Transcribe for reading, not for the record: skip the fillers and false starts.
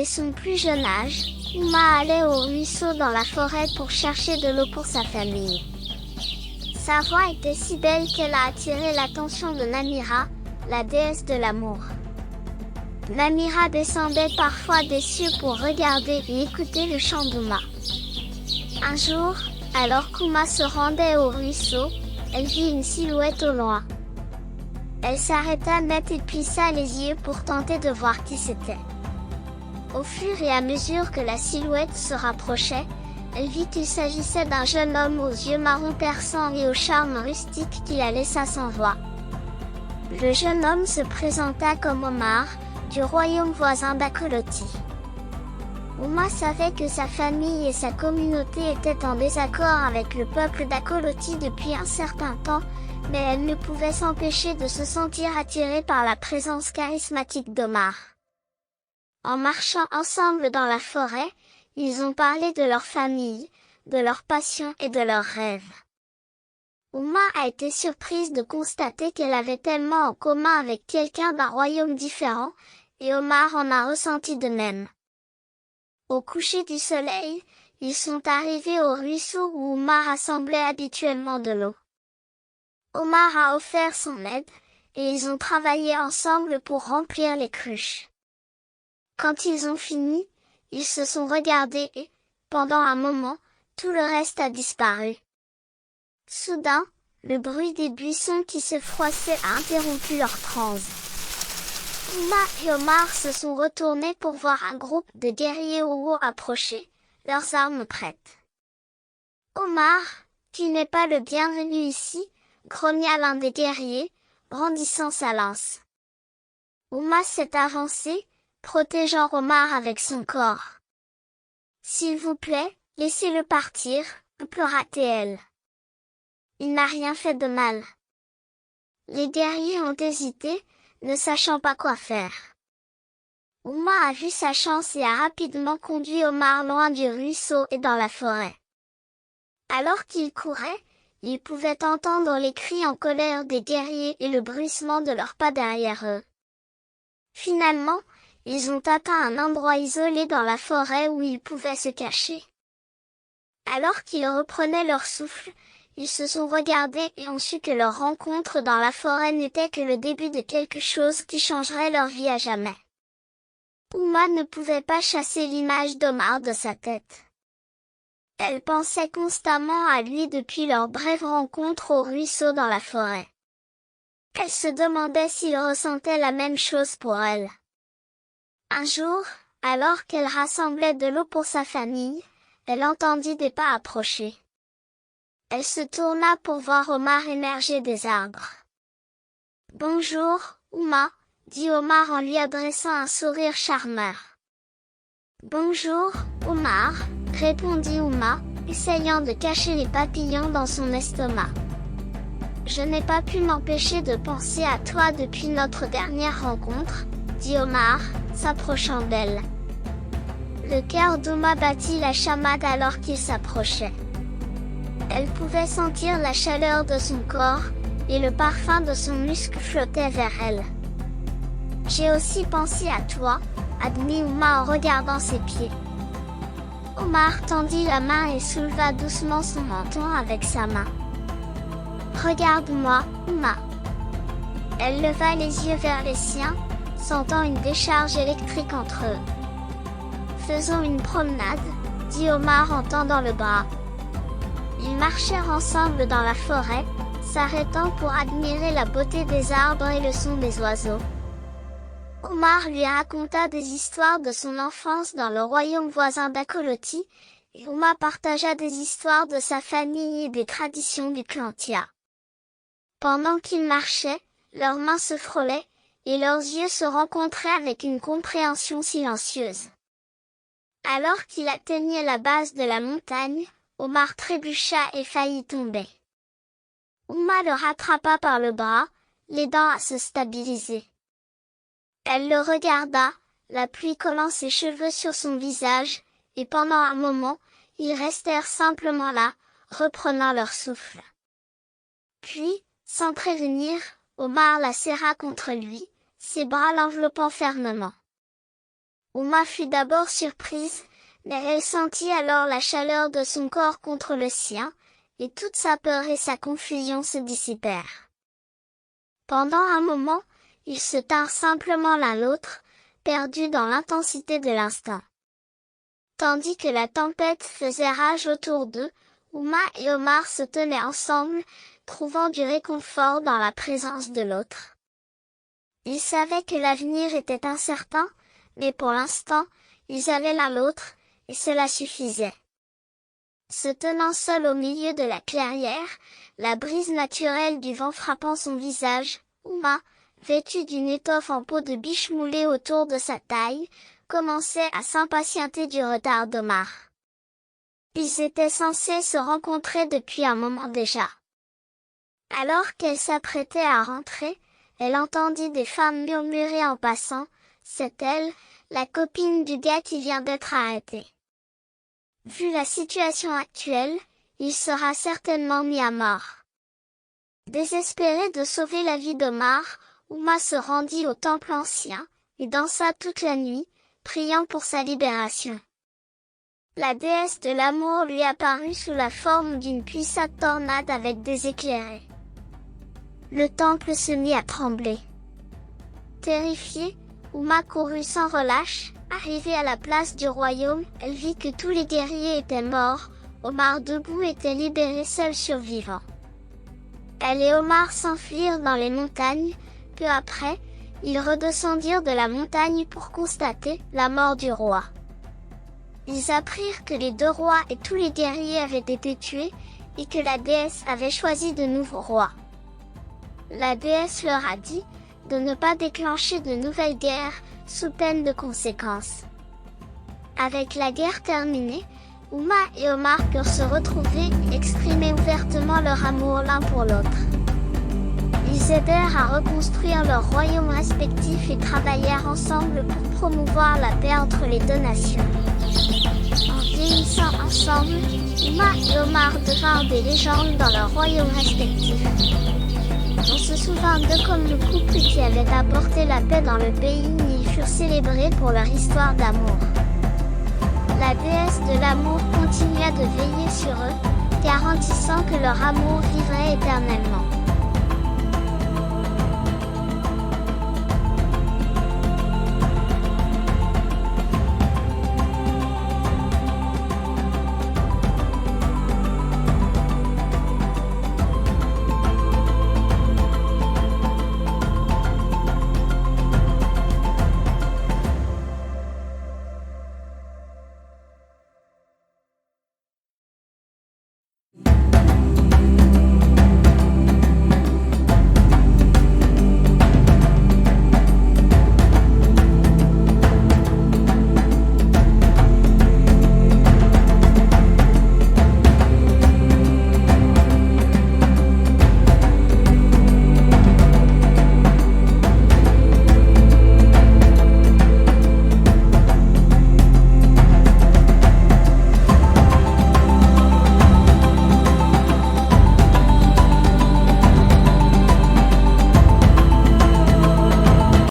Dès son plus jeune âge, Uma allait au ruisseau dans la forêt pour chercher de l'eau pour sa famille. Sa voix était si belle qu'elle a attiré l'attention de Namira, la déesse de l'amour. Namira descendait parfois des cieux pour regarder et écouter le chant d'Uma. Un jour, alors qu'Uma se rendait au ruisseau, elle vit une silhouette au loin. Elle s'arrêta net et plissa les yeux pour tenter de voir qui c'était. Au fur et à mesure que la silhouette se rapprochait, elle vit qu'il s'agissait d'un jeune homme aux yeux marron perçants et au charme rustique qui la laissa sans voix. Le jeune homme se présenta comme Omar, du royaume voisin d'Akoloti. Uma savait que sa famille et sa communauté étaient en désaccord avec le peuple d'Akoloti depuis un certain temps, mais elle ne pouvait s'empêcher de se sentir attirée par la présence charismatique d'Omar. En marchant ensemble dans la forêt, ils ont parlé de leur famille, de leurs passions et de leurs rêves. Uma a été surprise de constater qu'elle avait tellement en commun avec quelqu'un d'un royaume différent, et Omar en a ressenti de même. Au coucher du soleil, ils sont arrivés au ruisseau où Uma rassemblait habituellement de l'eau. Omar a offert son aide, et ils ont travaillé ensemble pour remplir les cruches. Quand ils ont fini, ils se sont regardés et, pendant un moment, tout le reste a disparu. Soudain, le bruit des buissons qui se froissaient a interrompu leur transe. Uma et Omar se sont retournés pour voir un groupe de guerriers Owo approcher, leurs armes prêtes. Omar, tu n'es pas le bienvenu ici, grogna l'un des guerriers, brandissant sa lance. Uma s'est avancée, protégeant Omar avec son corps. S'il vous plaît, laissez-le partir, implora-t-elle. Il n'a rien fait de mal. Les guerriers ont hésité, ne sachant pas quoi faire. Uma a vu sa chance et a rapidement conduit Omar loin du ruisseau et dans la forêt. Alors qu'il courait, il pouvait entendre les cris en colère des guerriers et le bruissement de leurs pas derrière eux. Finalement, ils ont atteint un endroit isolé dans la forêt où ils pouvaient se cacher. Alors qu'ils reprenaient leur souffle, ils se sont regardés et ont su que leur rencontre dans la forêt n'était que le début de quelque chose qui changerait leur vie à jamais. Uma ne pouvait pas chasser l'image d'Omar de sa tête. Elle pensait constamment à lui depuis leur brève rencontre au ruisseau dans la forêt. Elle se demandait s'il ressentait la même chose pour elle. Un jour, alors qu'elle rassemblait de l'eau pour sa famille, elle entendit des pas approcher. Elle se tourna pour voir Omar émerger des arbres. « Bonjour, Uma » dit Omar en lui adressant un sourire charmeur. « Bonjour, Omar » répondit Uma, essayant de cacher les papillons dans son estomac. « Je n'ai pas pu m'empêcher de penser à toi depuis notre dernière rencontre, » dit Omar, s'approchant d'elle. Le cœur d'Uma battit la chamade alors qu'il s'approchait. Elle pouvait sentir la chaleur de son corps, et le parfum de son muscle flottait vers elle. « J'ai aussi pensé à toi » admit Uma en regardant ses pieds. Omar tendit la main et souleva doucement son menton avec sa main. « Regarde-moi, Uma » Elle leva les yeux vers les siens, sentant une décharge électrique entre eux. « Faisons une promenade » dit Omar en tendant le bras. Ils marchèrent ensemble dans la forêt, s'arrêtant pour admirer la beauté des arbres et le son des oiseaux. Omar lui raconta des histoires de son enfance dans le royaume voisin d'Akoloti, et Uma partagea des histoires de sa famille et des traditions du clan Tia. Pendant qu'ils marchaient, leurs mains se frôlaient, et leurs yeux se rencontraient avec une compréhension silencieuse. Alors qu'il atteignait la base de la montagne, Omar trébucha et faillit tomber. Uma le rattrapa par le bras, l'aidant à se stabiliser. Elle le regarda, la pluie collant ses cheveux sur son visage, et pendant un moment, ils restèrent simplement là, reprenant leur souffle. Puis, sans prévenir, Omar la serra contre lui, ses bras l'enveloppant fermement. Uma fut d'abord surprise, mais elle sentit alors la chaleur de son corps contre le sien, et toute sa peur et sa confusion se dissipèrent. Pendant un moment, ils se tinrent simplement l'un l'autre, perdus dans l'intensité de l'instant. Tandis que la tempête faisait rage autour d'eux, Uma et Omar se tenaient ensemble, trouvant du réconfort dans la présence de l'autre. Ils savaient que l'avenir était incertain, mais pour l'instant, ils avaient l'un l'autre, et cela suffisait. Se tenant seul au milieu de la clairière, la brise naturelle du vent frappant son visage, Uma, vêtue d'une étoffe en peau de biche moulée autour de sa taille, commençait à s'impatienter du retard d'Omar. Ils étaient censés se rencontrer depuis un moment déjà. Alors qu'elle s'apprêtait à rentrer, elle entendit des femmes murmurer en passant, « C'est elle, la copine du gars qui vient d'être arrêté. » Vu la situation actuelle, il sera certainement mis à mort. Désespérée de sauver la vie d'Omar, Uma se rendit au temple ancien, et dansa toute la nuit, priant pour sa libération. La déesse de l'amour lui apparut sous la forme d'une puissante tornade avec des éclairés. Le temple se mit à trembler. Terrifiée, Uma courut sans relâche. Arrivée à la place du royaume, elle vit que tous les guerriers étaient morts, Omar debout était libéré seul survivant. Elle et Omar s'enfuirent dans les montagnes, peu après, ils redescendirent de la montagne pour constater la mort du roi. Ils apprirent que les deux rois et tous les guerriers avaient été tués, et que la déesse avait choisi de nouveaux rois. La déesse leur a dit de ne pas déclencher de nouvelles guerres, sous peine de conséquences. Avec la guerre terminée, Uma et Omar purent se retrouver et exprimer ouvertement leur amour l'un pour l'autre. Ils aidèrent à reconstruire leurs royaumes respectifs et travaillèrent ensemble pour promouvoir la paix entre les deux nations. En vieillissant ensemble, Uma et Omar devinrent des légendes dans leurs royaumes respectifs. On se souvint d'eux comme le couple qui avait apporté la paix dans le pays et ils furent célébrés pour leur histoire d'amour. La déesse de l'amour continua de veiller sur eux, garantissant que leur amour vivrait éternellement.